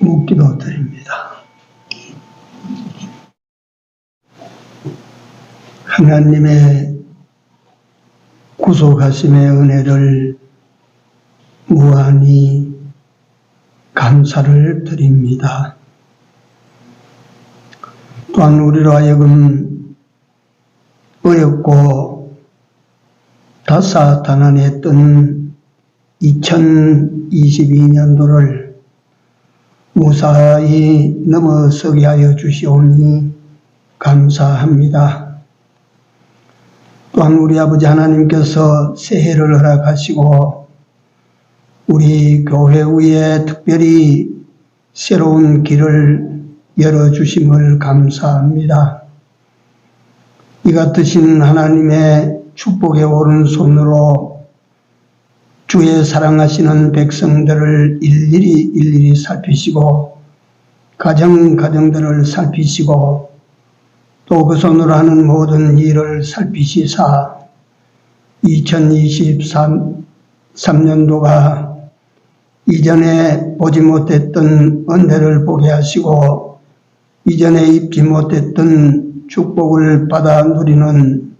묵기도 드립니다. 하나님의 구속하심의 은혜를 무한히 감사를 드립니다. 또한 우리로 하여금 어렵고 다사다난했던 2022년도를 무사히 넘어서게 하여 주시오니 감사합니다. 또한 우리 아버지 하나님께서 새해를 허락하시고 우리 교회 위에 특별히 새로운 길을 열어주심을 감사합니다. 이 같으신 하나님의 축복의 오른손으로 주의 사랑하시는 백성들을 일일이 살피시고 가정들을 살피시고 또 그 손으로 하는 모든 일을 살피시사 2023년도가 이전에 보지 못했던 은혜를 보게 하시고 이전에 입지 못했던 축복을 받아 누리는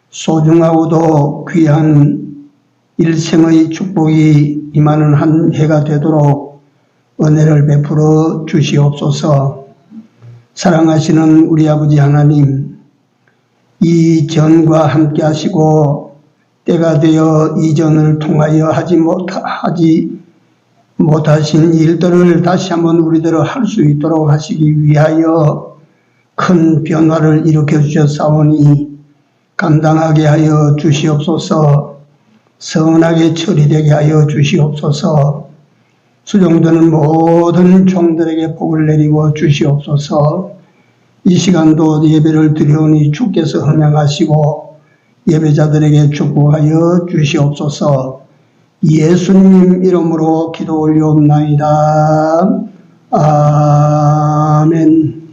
소중하고도 귀한 일생의 축복이 임하는 한 해가 되도록 은혜를 베풀어 주시옵소서. 사랑하시는 우리 아버지 하나님, 이 전과 함께 하시고 때가 되어 이전을 통하여 하지 못하신 일들을 다시 한번 우리대로 할 수 있도록 하시기 위하여 큰 변화를 일으켜 주셨사오니 감당하게 하여 주시옵소서. 선하게 처리되게 하여 주시옵소서. 수종되는 모든 종들에게 복을 내리고 주시옵소서. 이 시간도 예배를 드리오니 주께서 흥양하시고 예배자들에게 축복하여 주시옵소서. 예수님 이름으로 기도 올리옵나이다. 아멘.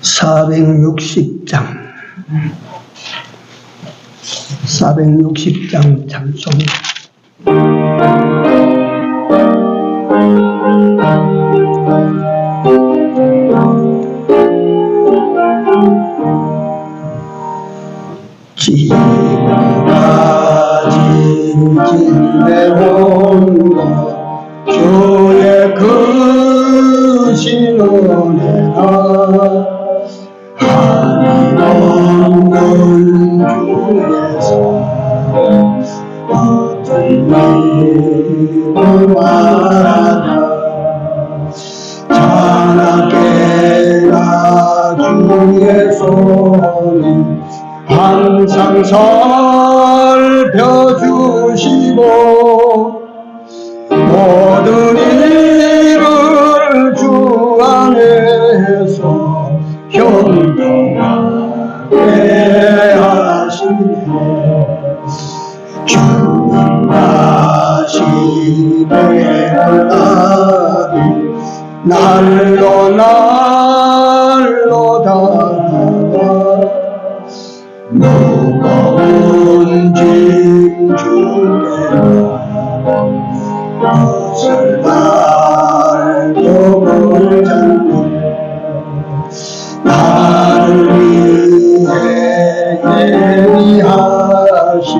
460장 찬송. 지금까지 지내온 것 주의 크신 은혜가 한없는 주에서 어떤 일을 말하나 자나깨나 주의 손이 항상 살펴주시고 모든 일을 주 안에서 형통하게 하시네. 주님 다시 배하리 날로 다가가 무거운 짐 주게라 옷을 달고 몸을 잡는 나를 위해 예비하신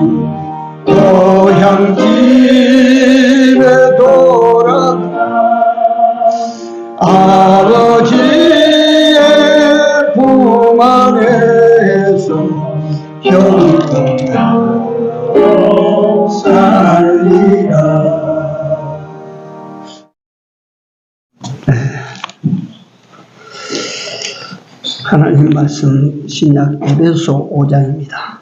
고향 집에 돌아가 아버지의 품 안에서 형통하고 살리라. 하나님 말씀 신약 에베소 5장입니다.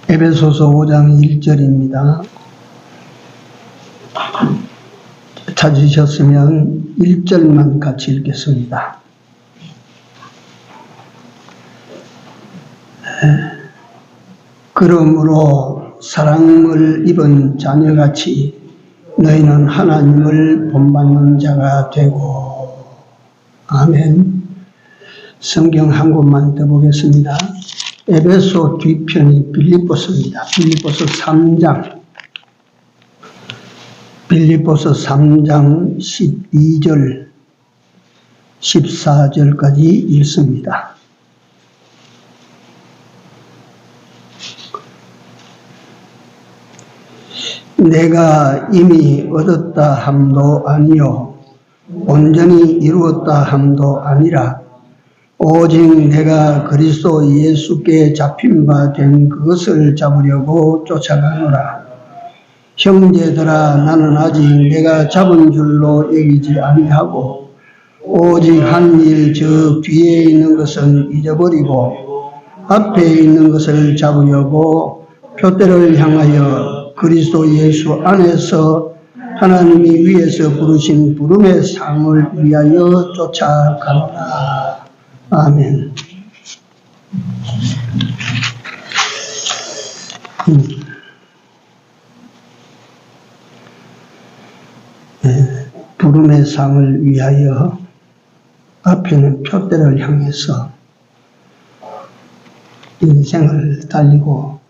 에베소서 5장 1절입니다. 찾으셨으면 1절만 같이 읽겠습니다. 그러므로 사랑을 입은 자녀같이 너희는 하나님을 본받는 자가 되고. 아멘. 성경 한 곳만 더 보겠습니다. 에베소 뒤편이 빌립보서입니다. 빌립보서 3장 빌립보서 3장 12절, 14절까지 읽습니다. 내가 이미 얻었다 함도 아니요 온전히 이루었다 함도 아니라 오직 내가 그리스도 예수께 잡힌 바 된 그것을 잡으려고 쫓아가노라. 형제들아, 나는 아직 내가 잡은 줄로 여기지 아니하고 오직 한 일 저 뒤에 있는 것은 잊어버리고 앞에 있는 것을 잡으려고 표대를 향하여 그리스도 예수 안에서 하나님이 위에서 부르신 부름의 상을 위하여 쫓아가노라. 아멘. 부름의 상을 위하여 앞에는 표대를 향해서 인생을 달리고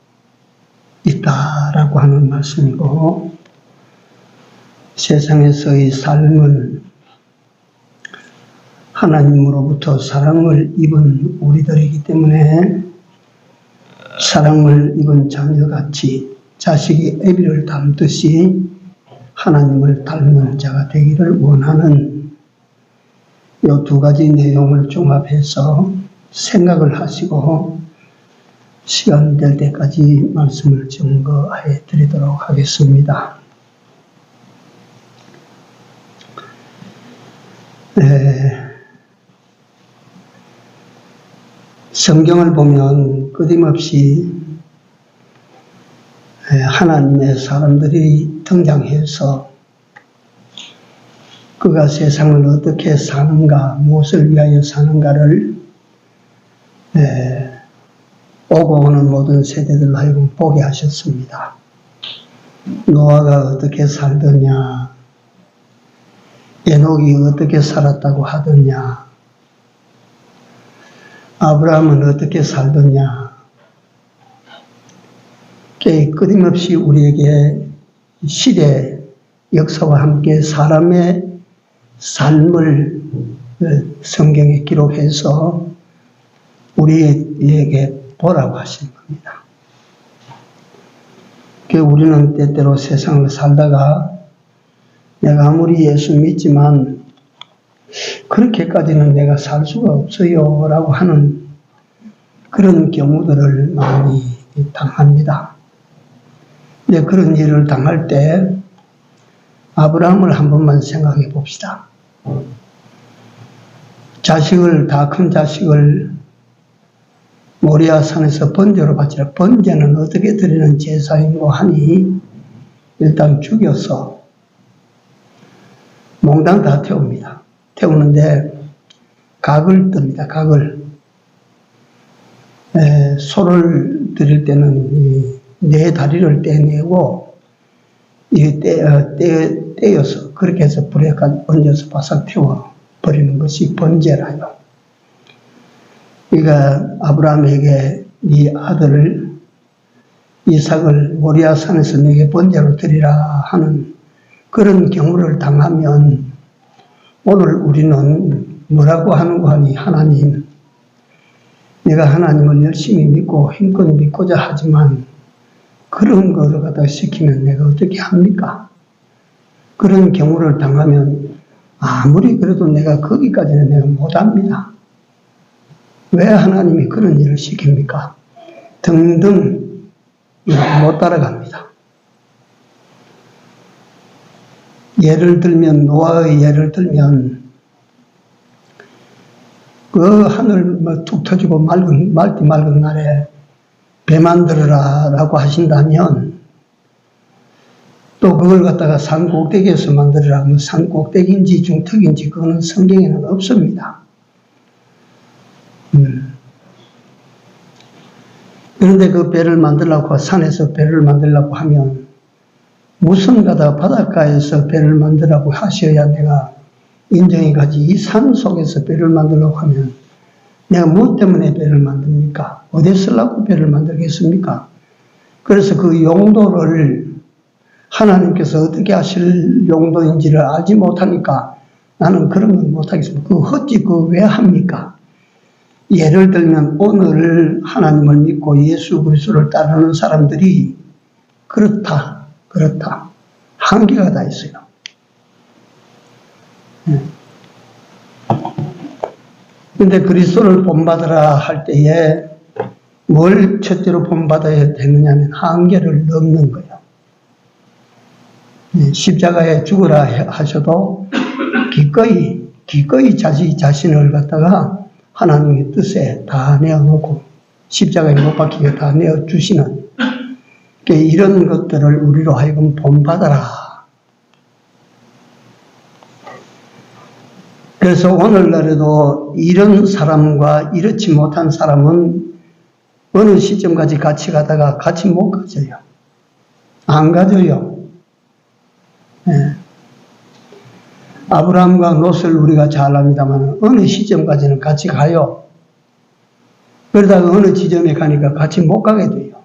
있다라고 하는 말씀이고, 세상에서의 삶은 하나님으로부터 사랑을 입은 우리들이기 때문에 사랑을 입은 자녀같이 자식이 애비를 닮듯이 하나님을 닮은 자가 되기를 원하는 이 두 가지 내용을 종합해서 생각을 하시고 시간 될 때까지 말씀을 증거해 드리도록 하겠습니다. 성경을 보면 끊임없이 하나님의 사람들이 등장해서 그가 세상을 어떻게 사는가, 무엇을 위하여 사는가를 오고 오는 모든 세대들로 하여금 보게 하셨습니다. 노아가 어떻게 살더냐, 에녹이 어떻게 살았다고 하더냐, 아브라함은 어떻게 살더냐, 끊임없이 우리에게 시대 역사와 함께 사람의 삶을 성경에 기록해서 우리에게 보라고 하신 겁니다. 우리는 때때로 세상을 살다가 내가 아무리 예수 믿지만 그렇게까지는 내가 살 수가 없어요 라고 하는 그런 경우들을 많이 당합니다. 근데 그런 일을 당할 때 아브라함을 한 번만 생각해 봅시다. 다 큰 자식을 모리아 산에서 번제로 바치라. 번제는 어떻게 드리는 제사인고 하니 일단 죽여서 몽땅 다 태웁니다. 태우는데 각을 뜹니다. 각을. 소를 드릴 때는 네 다리를 떼내고 떼어서 그렇게 해서 불에 얹어서 바싹 태워버리는 것이 번제라요. 그러니까 아브라함에게 네 아들을 이삭을 모리아 산에서 네게 번제로 드리라 하는 그런 경우를 당하면 오늘 우리는 뭐라고 하는가 하니, 하나님, 내가 하나님을 열심히 믿고 힘껏 믿고자 하지만 그런 거를 갖다 시키면 내가 어떻게 합니까? 그런 경우를 당하면 아무리 그래도 내가 거기까지는 내가 못합니다. 왜 하나님이 그런 일을 시킵니까? 등등 못 따라갑니다. 예를 들면, 노아의 예를 들면, 그 하늘 툭 터지고 말띠 맑은 날에 배 만들어라 라고 하신다면, 또 그걸 갖다가 산 꼭대기에서 만들어라 하면 산 꼭대기인지 중턱인지 그거는 성경에는 없습니다. 그런데 그 배를 만들려고, 산에서 배를 만들려고 하면 무슨 가다 바닷가에서 배를 만들라고 하셔야 내가 인정이 가지. 이 산 속에서 배를 만들려고 하면 내가 무엇 때문에 배를 만듭니까? 어디에 쓰려고 배를 만들겠습니까? 그래서 그 용도를 하나님께서 어떻게 하실 용도인지를 알지 못하니까 나는 그런 건 못하겠습니다. 어찌 왜 합니까? 예를 들면 오늘 하나님을 믿고 예수 그리스도를 따르는 사람들이 그렇다. 한계가 다 있어요. 그런데 그리스도를 본받으라 할 때에 뭘 첫째로 본받아야 되느냐 하면 한계를 넘는 거예요. 십자가에 죽으라 하셔도 기꺼이 자신을 갖다가 하나님의 뜻에 다 내어놓고 십자가에 못 박히게 다 내어주시는 이런 것들을 우리로 하여금 본받아라. 그래서 오늘날에도 이런 사람과 이렇지 못한 사람은 어느 시점까지 같이 가다가 같이 못 가져요. 안 가져요. 아브라함과 롯을 우리가 잘 압니다만 어느 시점까지는 같이 가요. 그러다가 어느 지점에 가니까 같이 못 가게 돼요.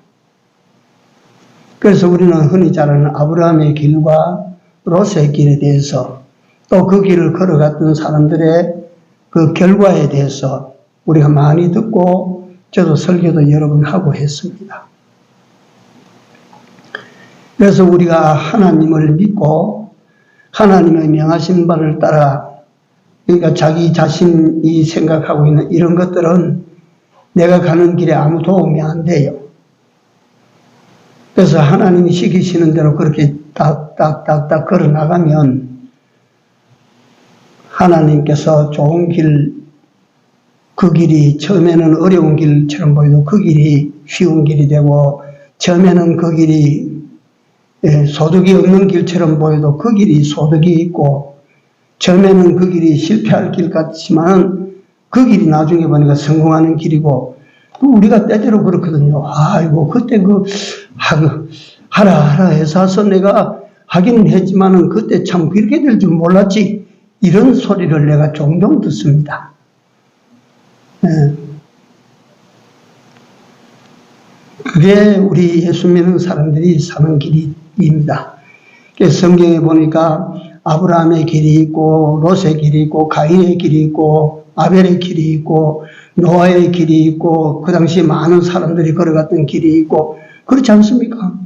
그래서 우리는 흔히 잘 아는 아브라함의 길과 롯의 길에 대해서 또 그 길을 걸어갔던 사람들의 그 결과에 대해서 우리가 많이 듣고 저도 설교도 여러 번 하고 했습니다. 그래서 우리가 하나님을 믿고 하나님의 명하신 바를 따라 그러니까 자기 자신이 생각하고 있는 이런 것들은 내가 가는 길에 아무 도움이 안 돼요. 그래서 하나님이 시키시는 대로 그렇게 딱딱딱딱 걸어 나가면 하나님께서 좋은 길, 그 길이 처음에는 어려운 길처럼 보여도 그 길이 쉬운 길이 되고 처음에는 그 길이 소득이 없는 길처럼 보여도 그 길이 소득이 있고 처음에는 그 길이 실패할 길 같지만 그 길이 나중에 보니까 성공하는 길이고 우리가 때때로 그렇거든요. 아이고 그때 하라 해서 내가 하기는 했지만은 그때 참 그렇게 될 줄 몰랐지. 이런 소리를 내가 종종 듣습니다. 그게 우리 예수 믿는 사람들이 사는 길입니다. 성경에 보니까 아브라함의 길이 있고 롯의 길이 있고 가인의 길이 있고 아벨의 길이 있고 노아의 길이 있고 그 당시 많은 사람들이 걸어갔던 길이 있고 그렇지 않습니까?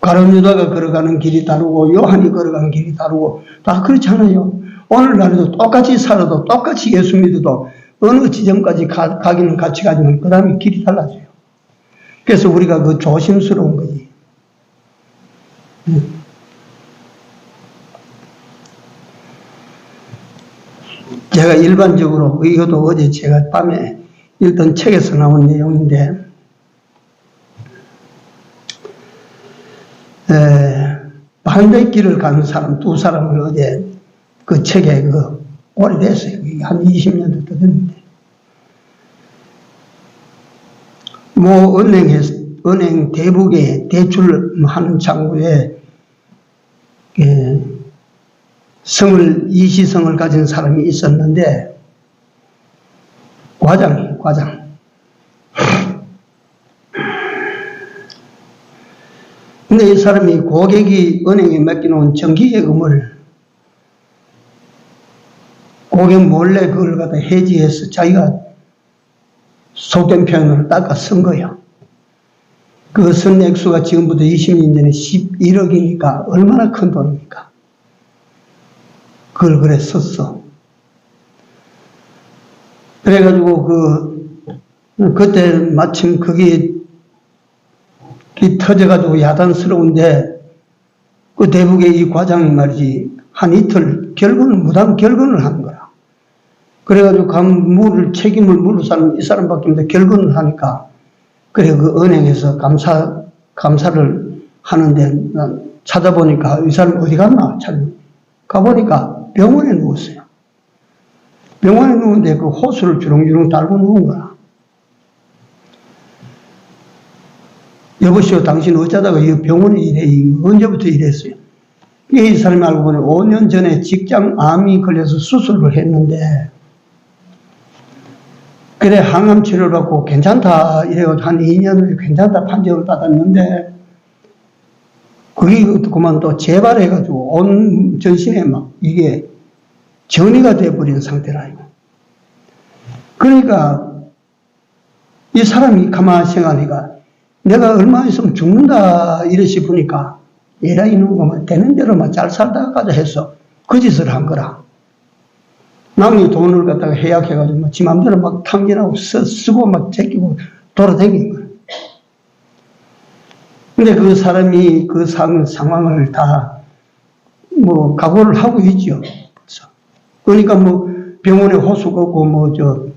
가룟 유다가 걸어가는 길이 다르고 요한이 걸어가는 길이 다르고 다 그렇잖아요. 오늘날에도 똑같이 살아도 똑같이 예수 믿어도 어느 지점까지 가기는 같이 가지만 그 다음에 길이 달라져요. 그래서 우리가 그 조심스러운 거지. 제가 일반적으로 이것도 어제 제가 밤에 읽던 책에서 나온 내용인데 반대길을 가는 사람 두 사람을 어제 그 책에 오래됐어요. 한 20년도 더 됐는데 은행 대북에 대출하는 창구에 이시성을 가진 사람이 있었는데 과장. 근데 이 사람이 고객이 은행에 맡겨놓은 정기예금을 고객 몰래 그걸 갖다 해지해서 자기가 속된 표현으로 닦아 쓴 거예요. 그 쓴 액수가 지금부터 20년 전에 11억이니까 얼마나 큰 돈입니까? 그걸 그래 썼어. 그래가지고 그때 마침 그게 터져가지고 야단스러운데 그 대북의 이 과장이 말이지 한 이틀 무단 결근을 하는 거야. 그래가지고 책임을 물을 사람 이 사람밖에 없는데 결근을 하니까 그래 그 은행에서 감사를 하는데 난 찾아보니까 이 사람 어디 갔나 가보니까 병원에 누웠어요. 병원에 누웠는데 그 호수를 주렁주렁 달고 누운 거야. 여보시오, 당신 어쩌다가 이 병원에 언제부터 이랬어요? 이 사람이 알고 보니 5년 전에 직장암이 걸려서 수술을 했는데, 그래, 항암 치료를 받고 괜찮다, 이래가지고 한 2년 후에 괜찮다 판정을 받았는데, 그게 그만 또 재발해가지고 온 전신에 막 이게 전이가 돼버린 상태라. 그러니까 이 사람이 가만히 생각하니까 내가 얼마 있으면 죽는다 이래 싶으니까 얘라 이놈은 되는 대로만 잘 살다가 가자 해서 그 짓을 한 거라. 남이 돈을 갖다가 해약해가지고 지 맘대로 막 탕진하고 쓰고 막 제끼고 돌아다닌 거야. 근데 그 사람이 그 상황을 다 뭐 각오를 하고 있죠. 그러니까 뭐 병원에 호수가 없고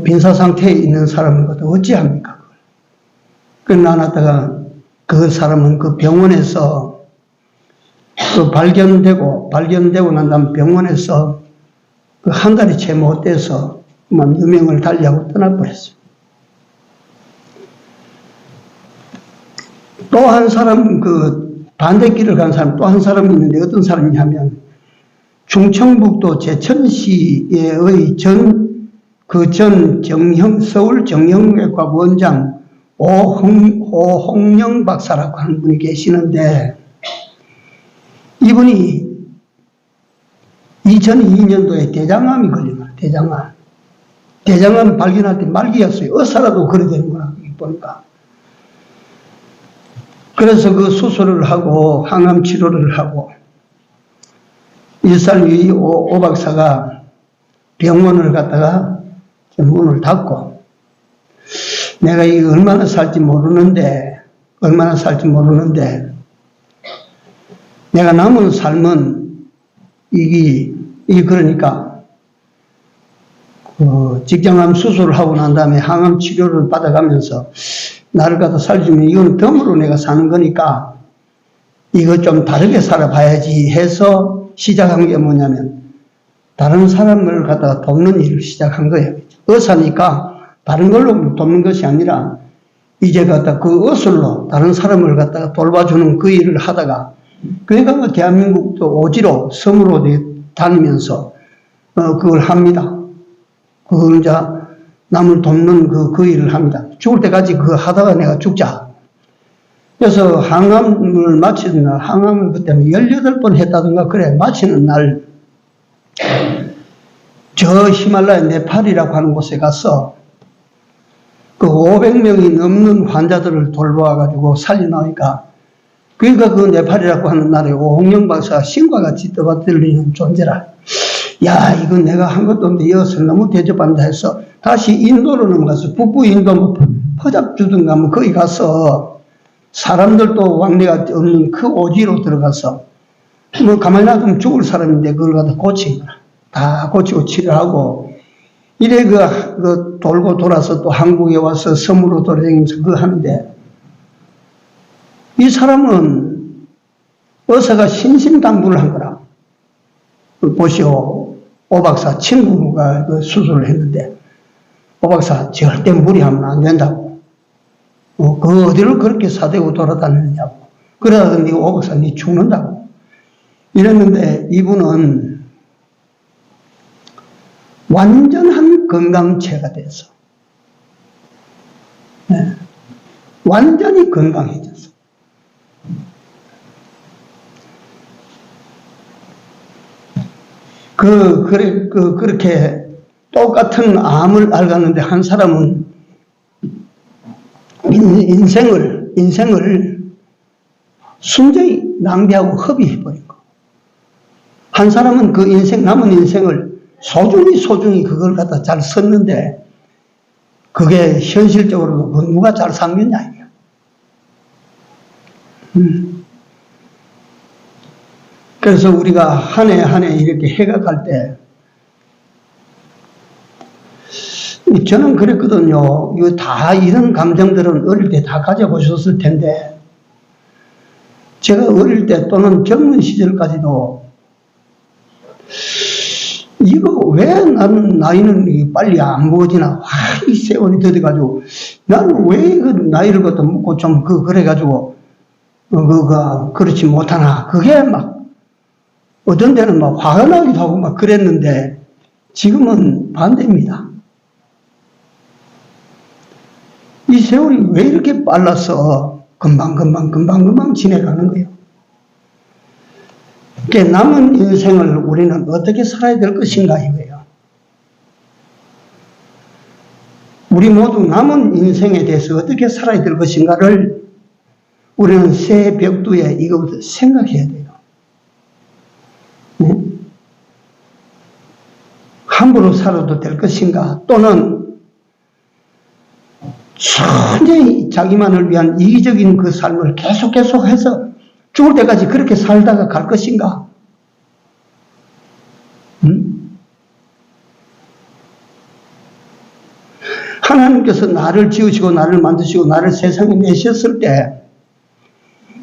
빈사 상태에 있는 사람은 어찌합니까? 그러다가 그 사람은 그 병원에서 발견되고 난 다음 병원에서 그 한 달이 채 못 돼서 유명을 달리하고 떠나버렸어요. 또 한 사람, 반대길을 간 사람, 또 한 사람이 있는데 어떤 사람이냐면, 충청북도 제천시의 서울 정형외과 원장 오홍영 박사라고 하는 분이 계시는데, 이분이 2002년도에 대장암이 걸린 거예요, 대장암. 대장암 발견할 때 말기였어요. 어사라도 그래 되는 거라, 보니까. 그래서 그 수술을 하고 항암 치료를 하고 일살위 오 박사가 병원을 갔다가 문을 닫고 내가 이거 얼마나 살지 모르는데 내가 남은 삶은 그러니까 직장암 수술을 하고 난 다음에 항암 치료를 받아가면서 나를 갖다 살려주면 이건 덤으로 내가 사는 거니까 이거 좀 다르게 살아봐야지 해서 시작한 게 뭐냐면 다른 사람을 갖다가 돕는 일을 시작한 거예요. 의사니까 다른 걸로 돕는 것이 아니라 이제 갖다 그 의술로 다른 사람을 갖다가 돌봐주는 그 일을 하다가 그러니까 대한민국도 오지로 섬으로 다니면서 그걸 합니다. 그걸 이제 남을 돕는 그 일을 합니다. 죽을 때까지 그거 하다가 내가 죽자. 그래서 항암을 마치는 날, 항암을 그때 18번 했다든가 그래, 마치는 날, 저 히말라야 네팔이라고 하는 곳에 가서 그 500명이 넘는 환자들을 돌봐가지고 살려놓으니까 그러니까 그 네팔이라고 하는 나라에 오홍영 박사가 신과 같이 떠받들리는 존재라. 야, 이건 내가 한 것도 없는데 이것을 너무 대접한다 해서 다시 인도로 넘어가서 북부 인도 퍼잡주든가 거기 가서 사람들도 왕래가 없는 그 오지로 들어가서 가만히 놔두면 죽을 사람인데 그걸 갖다 고친 거라. 다 고치고 치료하고 이래 그 돌고 돌아서 또 한국에 와서 섬으로 돌아다니면서 그거 하는데 이 사람은 의사가 신신당부를 한 거라. 보시오. 오 박사 친구가 그 수술을 했는데 오 박사 절대 무리하면 안 된다고. 그 어디를 그렇게 사대고 돌아다니느냐고. 그러더니 오 박사 니 죽는다고. 이랬는데 이분은 완전한 건강체가 돼서 완전히 건강해졌어. 그렇게 똑같은 암을 앓았는데 한 사람은 인생을 순전히 낭비하고 허비해버린 거. 한 사람은 그 남은 인생을 소중히 그걸 갖다 잘 썼는데 그게 현실적으로 누가 잘 샀느냐, 이게. 그래서 우리가 한 해 이렇게 해가 갈 때, 저는 그랬거든요. 이런 감정들은 어릴 때 다 가져보셨을 텐데, 제가 어릴 때 또는 젊은 시절까지도, 이거 왜 나이는 빨리 안 먹어지나, 이 세월이 더뎌가지고, 나는 왜 그 나이를 갖다 먹고 좀 그래가지고, 그렇지 못하나. 그게 막, 어떤 데는 막 화가 나기도 하고 막 그랬는데 지금은 반대입니다. 이 세월이 왜 이렇게 빨라서 금방 지내가는 거예요. 그러니까 남은 인생을 우리는 어떻게 살아야 될 것인가 이거예요. 우리 모두 남은 인생에 대해서 어떻게 살아야 될 것인가를 우리는 새 벽두에 이거부터 생각해야 돼요. 네? 함부로 살아도 될 것인가, 또는 천천히 자기만을 위한 이기적인 그 삶을 계속해서 죽을 때까지 그렇게 살다가 갈 것인가? 하나님께서 나를 지으시고 나를 만드시고 나를 세상에 내셨을 때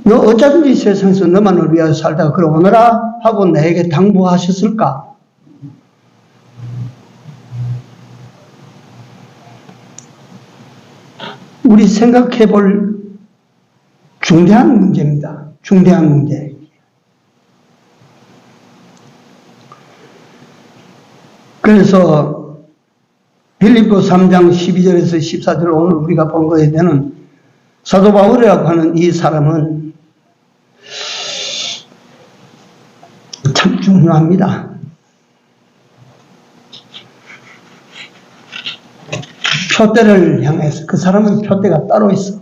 너 어쩌든지 세상에서 너만을 위하여 살다가 그래 오너라 하고 나에게 당부하셨을까? 우리 생각해 볼 중대한 문제입니다. 중대한 문제. 그래서 빌립보 3장 12절에서 14절 오늘 우리가 본 거에 대한 사도 바울이라고 하는 이 사람은 참 중요합니다. 표대를 향해서 그 사람은 표대가 따로 있어.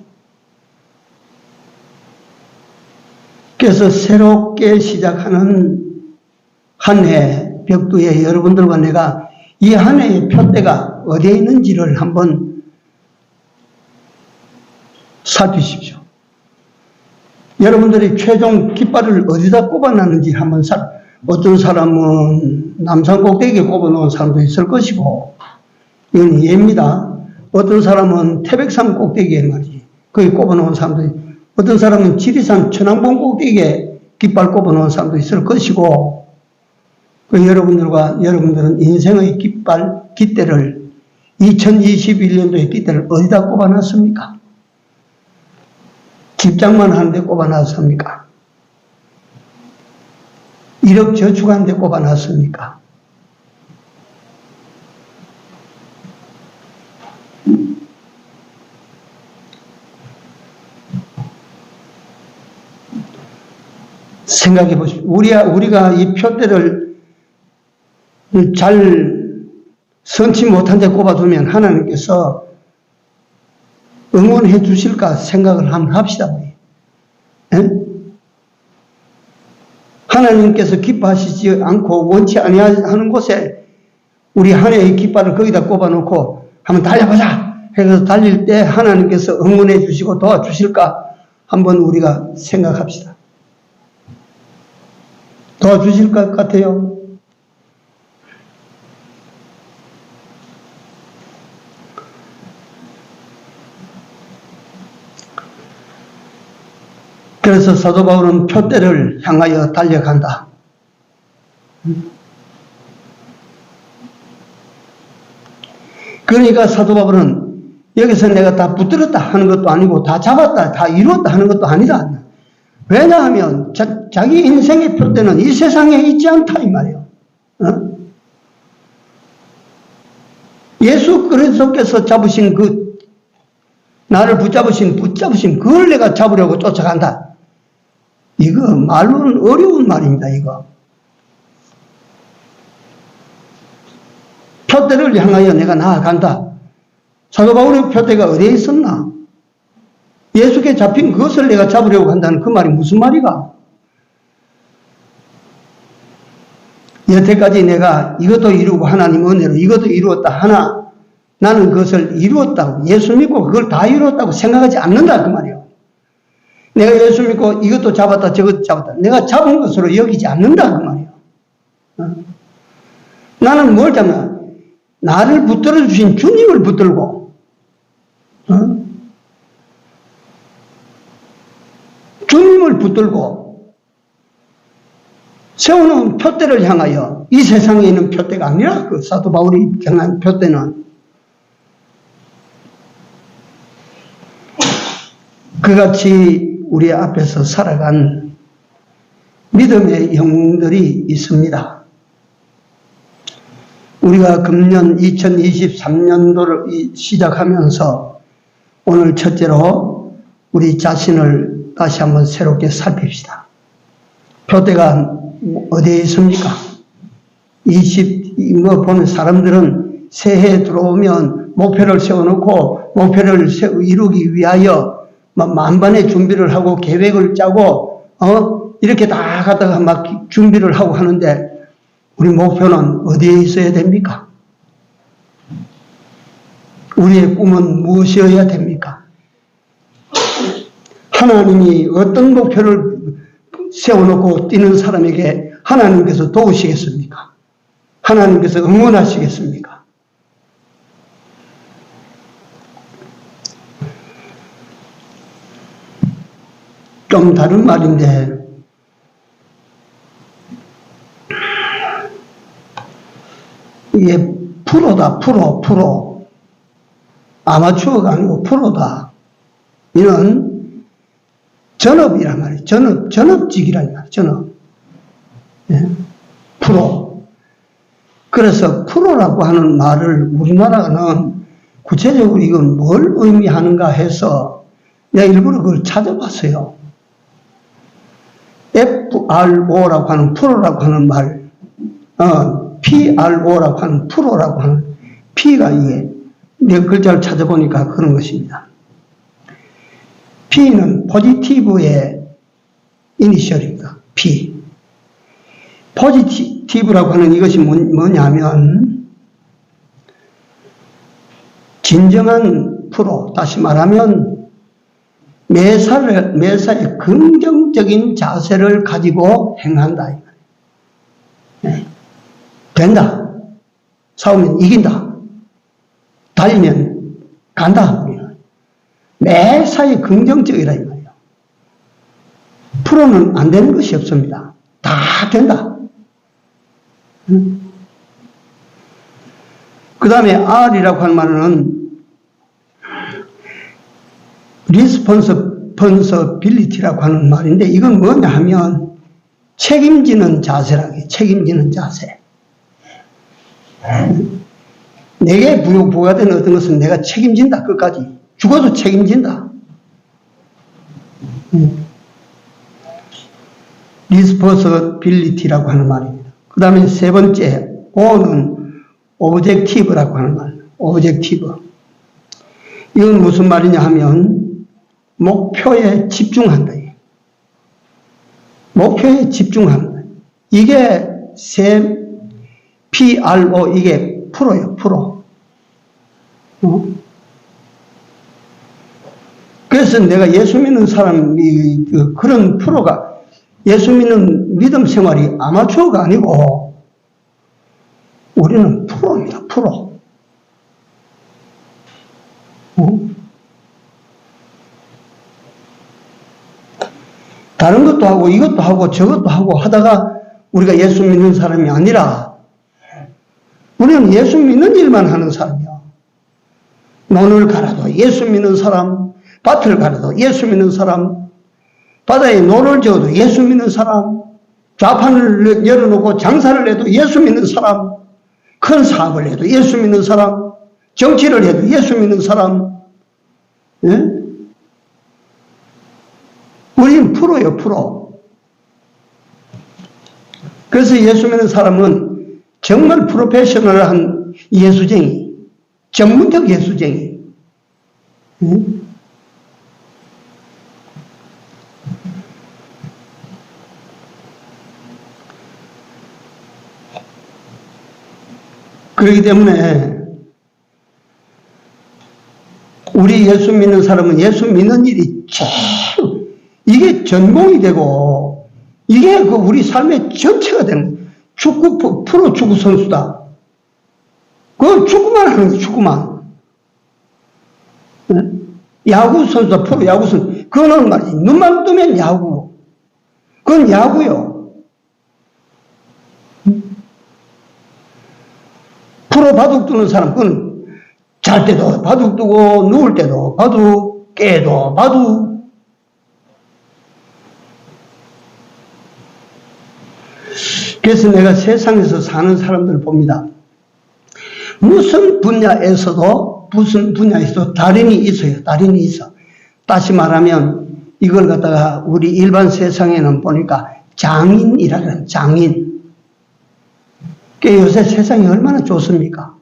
그래서 새롭게 시작하는 한 해 벽두에 여러분들과 내가 이 한 해의 표대가 어디에 있는지를 한번 살피십시오. 여러분들이 최종 깃발을 어디다 꼽아놨는지 한번 어떤 사람은 남산 꼭대기에 꼽아놓은 사람도 있을 것이고, 이건 예입니다. 어떤 사람은 태백산 꼭대기에 말이지 거기 꼽아놓은 사람도 있고, 어떤 사람은 지리산 천왕봉 꼭대기에 깃발 꼽아놓은 사람도 있을 것이고, 여러분들은 인생의 깃대를 2021년도의 깃대를 어디다 꼽아놨습니까? 집장만 하는데 꼽아놨습니까? 1억 저축하는데 꼽아놨습니까? 생각해 보십시오. 우리가 이 표대를 잘 선치 못한 데 꼽아두면 하나님께서 응원해 주실까 생각을 한번 합시다. 우리. 에? 하나님께서 기뻐하시지 않고 원치 아니하는 곳에 우리 한 해의 깃발을 거기다 꼽아놓고 한번 달려보자 해서 달릴 때 하나님께서 응원해 주시고 도와주실까 한번 우리가 생각합시다. 도와주실 것 같아요. 그래서 사도 바울은 표대를 향하여 달려간다. 그러니까 사도 바울은 여기서 내가 다 붙들었다 하는 것도 아니고 다 잡았다, 다 이루었다 하는 것도 아니다. 왜냐하면 자기 인생의 표대는 이 세상에 있지 않다 이 말이에요. 예수 그리스도께서 잡으신 나를 붙잡으신 그걸 내가 잡으려고 쫓아간다. 이거 말로는 어려운 말입니다. 이거. 표대를 향하여 내가 나아간다. 사도 바울의 표대가 어디에 있었나? 예수께 잡힌 그것을 내가 잡으려고 한다는 그 말이 무슨 말이가? 여태까지 내가 이것도 이루고 하나님 은혜로 이것도 이루었다 하나 나는 그것을 이루었다고 예수 믿고 그걸 다 이루었다고 생각하지 않는다 그 말이에요. 내가 예수 믿고 이것도 잡았다 저것도 잡았다 내가 잡은 것으로 여기지 않는다 그 말이에요. 나는 뭘 잡나? 나를 붙들어 주신 주님을 붙들고 주님을 붙들고 세우는 표대를 향하여 이 세상에 있는 표대가 아니라 그 사도 바울이 경한 표대는 그같이 우리 앞에서 살아간 믿음의 영웅들이 있습니다. 우리가 금년 2023년도를 시작하면서 오늘 첫째로 우리 자신을 다시 한번 새롭게 살핍시다. 표대가 어디에 있습니까? 보면 사람들은 새해 들어오면 목표를 세워놓고 목표를 이루기 위하여 만반의 준비를 하고 계획을 짜고, 이렇게 다 갖다가 막 준비를 하고 하는데 우리 목표는 어디에 있어야 됩니까? 우리의 꿈은 무엇이어야 됩니까? 하나님이 어떤 목표를 세워놓고 뛰는 사람에게 하나님께서 도우시겠습니까? 하나님께서 응원하시겠습니까? 좀 다른 말인데, 이게 프로다, 프로. 아마추어가 아니고 프로다. 이는 전업이란 말이에요. 전업직이란 말이에요. 전업. 예? 프로. 그래서 프로라고 하는 말을 우리나라는 구체적으로 이건 뭘 의미하는가 해서 내가 일부러 그걸 찾아봤어요. FRO라고 하는 프로라고 하는 말, PRO라고 하는 프로라고 하는 P가 이게 내가 글자를 찾아보니까 그런 것입니다. P는 포지티브의 이니셜입니다. P. 포지티브라고 하는 이것이 뭐냐면 진정한 프로, 다시 말하면 매사에 긍정적인 자세를 가지고 행한다. 네. 된다. 싸우면 이긴다. 달리면 간다. 매사에 긍정적이라 이 말이에요. 프로는 안 되는 것이 없습니다. 다 된다. 그 다음에 R이라고 하는 말은 responsibility라고 하는 말인데 이건 뭐냐 하면 책임지는 자세라고, 책임지는 자세. 내게 부여된 어떤 것은 내가 책임진다. 끝까지. 죽어도 책임진다. responsibility라고 하는 말입니다. 그 다음에 세 번째, O는 objective라고 하는 말. objective. 이건 무슨 말이냐 하면 목표에 집중한다. 목표에 집중한다. 이게 PRO, 이게 프로예요, 프로. 그래서 내가 예수 믿는 사람이, 그런 프로가, 예수 믿는 믿음 생활이 아마추어가 아니고, 우리는 프로입니다, 프로. 다른 것도 하고, 이것도 하고, 저것도 하고 하다가, 우리가 예수 믿는 사람이 아니라, 우리는 예수 믿는 일만 하는 사람이야. 논을 갈아도 예수 믿는 사람, 밭을 갈아도 예수 믿는 사람, 바다에 노를 지어도 예수 믿는 사람, 좌판을 열어놓고 장사를 해도 예수 믿는 사람, 큰 사업을 해도 예수 믿는 사람, 정치를 해도 예수 믿는 사람, 예? 우리는 프로예요, 프로. 그래서 예수 믿는 사람은 정말 프로페셔널한 예수쟁이, 전문적 예수쟁이. 그렇기 때문에 우리 예수 믿는 사람은 예수 믿는 일이 이게 전공이 되고 이게 그 우리 삶의 전체가 되는 거예요. 축구, 프로 축구 선수다. 그 축구만 하는 거예요, 축구만. 야구 선수다, 프로 야구 선수. 그거는 말이지. 눈만 뜨면 야구. 그건 야구요. 프로 바둑 두는 사람, 그건 잘 때도 바둑 두고, 누울 때도 바둑, 깨도 바둑. 그래서 내가 세상에서 사는 사람들을 봅니다. 무슨 분야에서도 달인이 있어요. 달인이 있어. 다시 말하면 이걸 갖다가 우리 일반 세상에는 보니까 장인이라 그러는 장인. 요새 세상이 얼마나 좋습니까?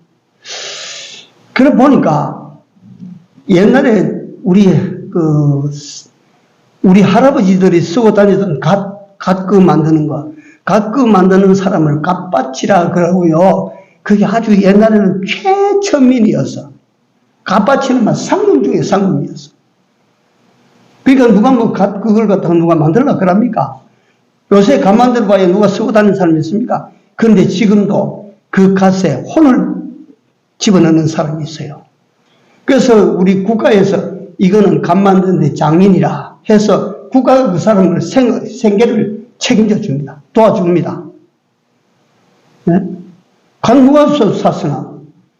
그래 보니까 옛날에 우리 할아버지들이 쓰고 다니던 갓그 만드는 거, 갓그 만드는 사람을 갓밭이라 그러고요. 그게 아주 옛날에는 최천민이었어. 갓밭이는 막 상금 중에 상금이었어. 그러니까 누가 그걸 갖다가 누가 만들라 그럽니까? 요새 갓 만들어봐야 누가 쓰고 다니는 사람이 있습니까? 그런데 지금도 그 갓에 혼을 집어넣는 사람이 있어요. 그래서 우리 국가에서 이거는 갓 만드는데 장인이라 해서 국가가 그 사람을 생계를 책임져 줍니다. 도와줍니다. 네? 갓 누가 샀으나.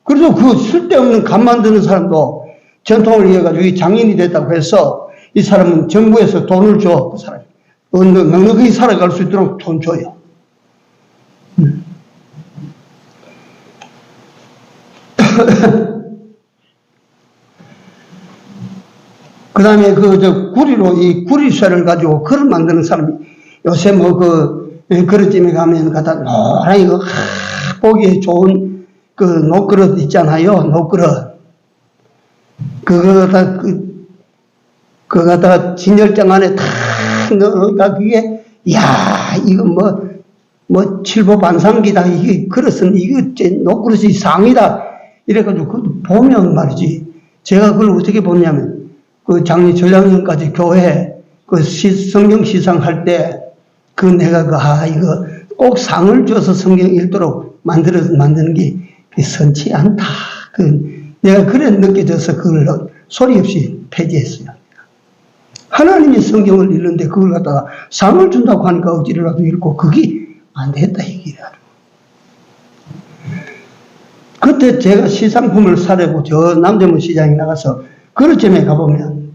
그래도 그 쓸데없는 갓 만드는 사람도 전통을 이어가지고 이 장인이 됐다고 해서 이 사람은 정부에서 돈을 줘. 그 사람이. 넉넉히 살아갈 수 있도록 돈 줘요. 그 다음에 구리로 이 구리쇠를 가지고 그릇 만드는 사람이 요새 그릇집에 가면 노란 이거 보기에 좋은 그 녹그릇 있잖아요. 녹그릇. 그거 갖다가 진열장 안에 탁 넣어가 그게, 이거 칠보 반상기다. 이게 그릇은, 이거 녹그릇이 상이다. 이래가지고, 그것도 보면 말이지. 제가 그걸 어떻게 보냐면, 전작년까지 교회, 성경 시상할 때, 이거 꼭 상을 줘서 성경 읽도록 만드는 게 선치 않다. 내가 그래 느껴져서 그걸 소리 없이 폐지했어요. 하나님이 성경을 읽는데 그걸 갖다가 상을 준다고 하니까 어찌라도 읽고 그게 안 됐다 얘기를 하죠. 그때 제가 시상품을 사려고 저 남대문 시장에 나가서 그릇점에 가보면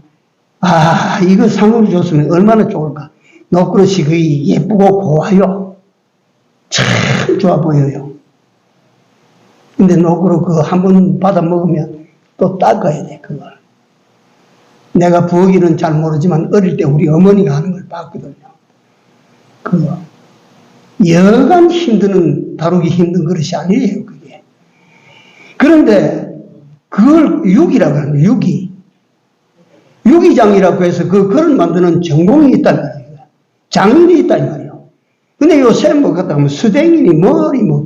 이거 상을 줬으면 얼마나 좋을까. 녹그릇이 거의 예쁘고 고와요. 참 좋아 보여요. 근데 녹그릇 그거 한 번 받아 먹으면 또 닦아야 돼, 그걸. 내가 부엌일은 잘 모르지만 어릴 때 우리 어머니가 하는 걸 봤거든요. 그거. 여간 다루기 힘든 그릇이 아니에요, 그게. 그런데 그걸 유기라고 하는 거예요, 유기. 유기장이라고 해서 그 그릇 만드는 전공이 있단 말이에요. 장인이 있단 말이에요. 근데 요새 수댕이니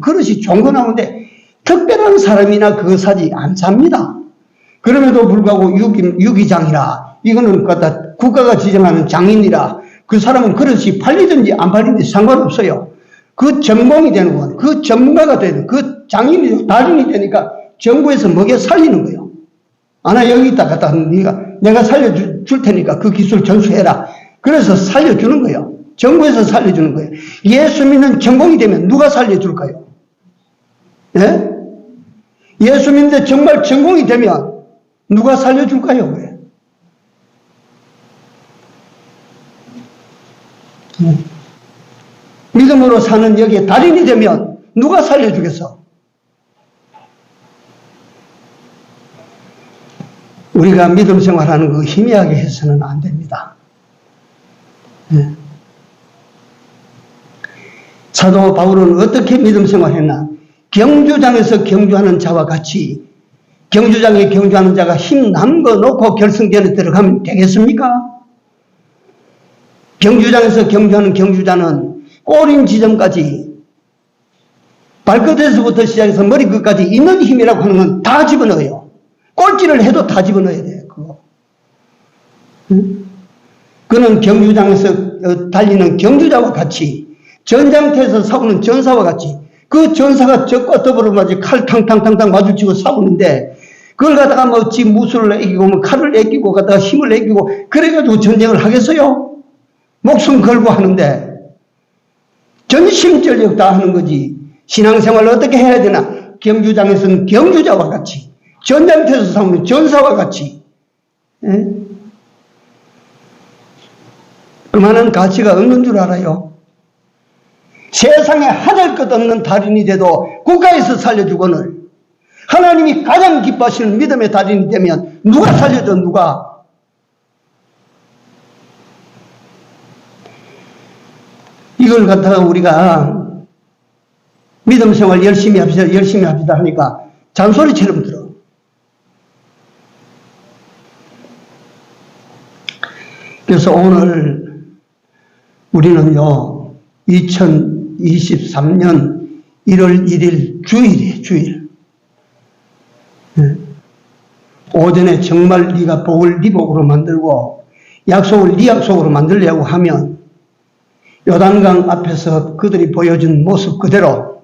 그릇이 좋은 거 나오는데 특별한 사람이나 그거 사지 안 삽니다. 그럼에도 불구하고 유기장이라, 이거는 국가가 지정하는 장인이라, 그 사람은 그릇이 팔리든지 안 팔리든지 상관없어요. 그 전공이 되는 건, 그 전문가가 되는, 그 장인이, 달인이 되니까 정부에서 먹여 살리는 거예요. 여기 있다 갖다 내가 살려줄 테니까 그 기술 전수해라. 그래서 살려주는 거예요. 정부에서 살려주는 거예요. 예수 믿는 전공이 되면 누가 살려줄까요? 예? 예수 믿는데 정말 전공이 되면 누가 살려줄까요? 그래. 믿음으로 사는 여기에 달인이 되면 누가 살려주겠어? 우리가 믿음 생활하는 거 희미하게 해서는 안 됩니다. 네. 사도 바울은 어떻게 믿음 생활했나? 경주장에서 경주하는 자와 같이, 경주장에 경주하는 자가 힘 남거 놓고 결승전에 들어가면 되겠습니까? 경주장에서 경주하는 경주자는 꼬린 지점까지, 발끝에서부터 시작해서 머리끝까지 있는 힘이라고 하는 건 다 집어넣어요. 꼴찌를 해도 다 집어넣어야 돼요, 그거. 응? 그는 경주장에서 달리는 경주자와 같이, 전장터에서 싸우는 전사와 같이, 그 전사가 적과 더불어 맞이 칼 탕탕탕탕 마주치고 싸우는데, 그걸 갖다가 지 무술을 애기고, 칼을 애기고, 갖다가 힘을 애기고, 그래가지고 전쟁을 하겠어요? 목숨 걸고 하는데, 전심전력 다 하는 거지. 신앙생활을 어떻게 해야 되나? 경주장에서는 경주자와 같이, 전장터에서 싸우는 전사와 같이, 예? 그만한 가치가 없는 줄 알아요. 세상에 하늘 것 없는 달인이 돼도 국가에서 살려주거늘, 하나님이 가장 기뻐하시는 믿음의 달인이 되면 누가 살려줘, 누가? 이걸 갖다가 우리가 믿음 생활 열심히 합시다, 열심히 합시다 하니까 잔소리처럼 들어. 그래서 오늘 우리는요, 2023년 1월 1일 주일이에요, 주일. 오전에 정말 네가 복을 네 복으로 만들고 약속을 네 약속으로 만들려고 하면 요단강 앞에서 그들이 보여준 모습 그대로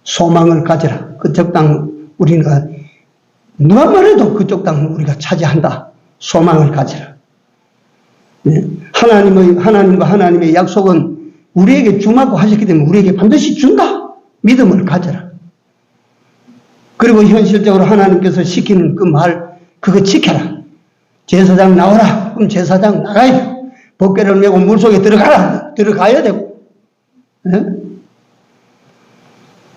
소망을 가져라. 그쪽 땅 우리가 누가 말해도 그쪽 땅 우리가 차지한다. 소망을 가져라. 하나님과 하나님의 약속은 우리에게 주마고 하셨기 때문에 우리에게 반드시 준다. 믿음을 가져라. 그리고 현실적으로 하나님께서 시키는 그 말, 그거 지켜라. 제사장 나오라. 그럼 제사장 나가야 돼. 법궤를 메고 물속에 들어가라. 들어가야 되고. 네?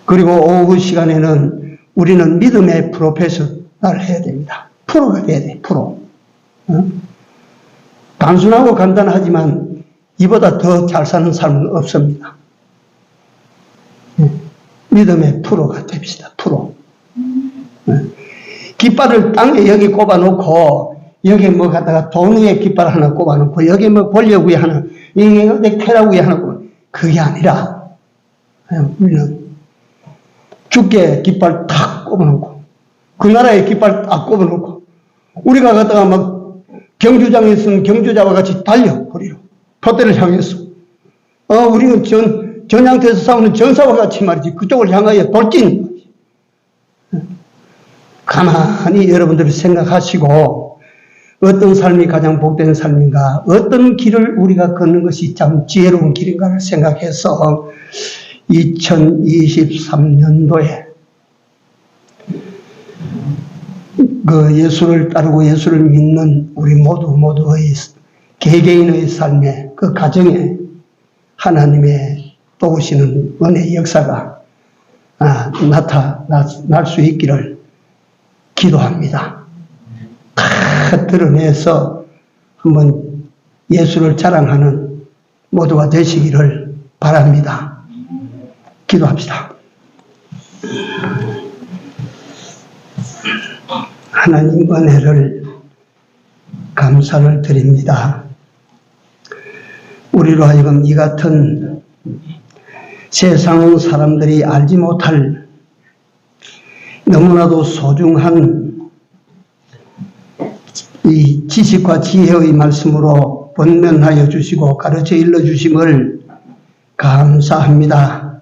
그리고 오후 시간에는 우리는 믿음의 프로페셔널을 해야 됩니다. 프로가 돼야 돼. 프로. 단순하고 간단하지만 이보다 더 잘 사는 사람은 없습니다. 믿음의 프로가 됩시다. 프로. 깃발을 땅에 여기 꼽아놓고 여기 뭐 갖다가 돈 위에 깃발 하나 꼽아놓고 여기 뭐 권력 위에 하나 이게 내 쾌락 위에 하나 꼽아. 그게 아니라 우리는 주께 깃발 탁 꼽아놓고 그 나라에 깃발 딱 꼽아놓고 우리가 갖다가 막 경주장에 있으면 경주자와 같이 달려버리로 표대를 향해서 우리는 전장터에서 싸우는 전사와 같이 말이지 그쪽을 향하여 돌진. 가만히 여러분들이 생각하시고 어떤 삶이 가장 복된 삶인가, 어떤 길을 우리가 걷는 것이 참 지혜로운 길인가를 생각해서 2023년도에 그 예수를 따르고 예수를 믿는 우리 모두의 개개인의 삶에 그 가정에 하나님의 도우시는 은혜의 역사가 나타날 수 있기를 기도합니다. 다 드러내서 한번 예수를 자랑하는 모두가 되시기를 바랍니다. 기도합시다. 하나님 은혜를 감사를 드립니다. 우리로 하여금 이 같은 세상 사람들이 알지 못할 너무나도 소중한 이 지식과 지혜의 말씀으로 번면하여 주시고 가르쳐 일러 주심을 감사합니다.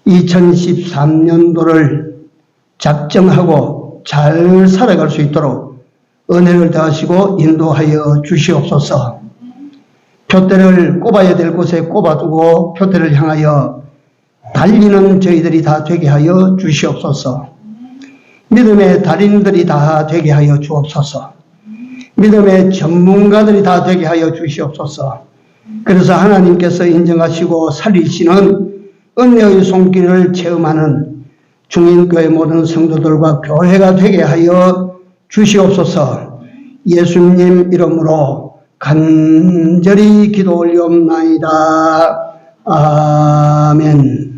2013년도를 작정하고 잘 살아갈 수 있도록 은혜를 더하시고 인도하여 주시옵소서. 표대를 꼽아야 될 곳에 꼽아두고 표대를 향하여 달리는 저희들이 다 되게 하여 주시옵소서. 믿음의 달인들이 다 되게 하여 주옵소서. 믿음의 전문가들이 다 되게 하여 주시옵소서. 그래서 하나님께서 인정하시고 살리시는 은혜의 손길을 체험하는 중인교회 모든 성도들과 교회가 되게 하여 주시옵소서. 예수님 이름으로 간절히 기도 올리옵나이다. 아멘.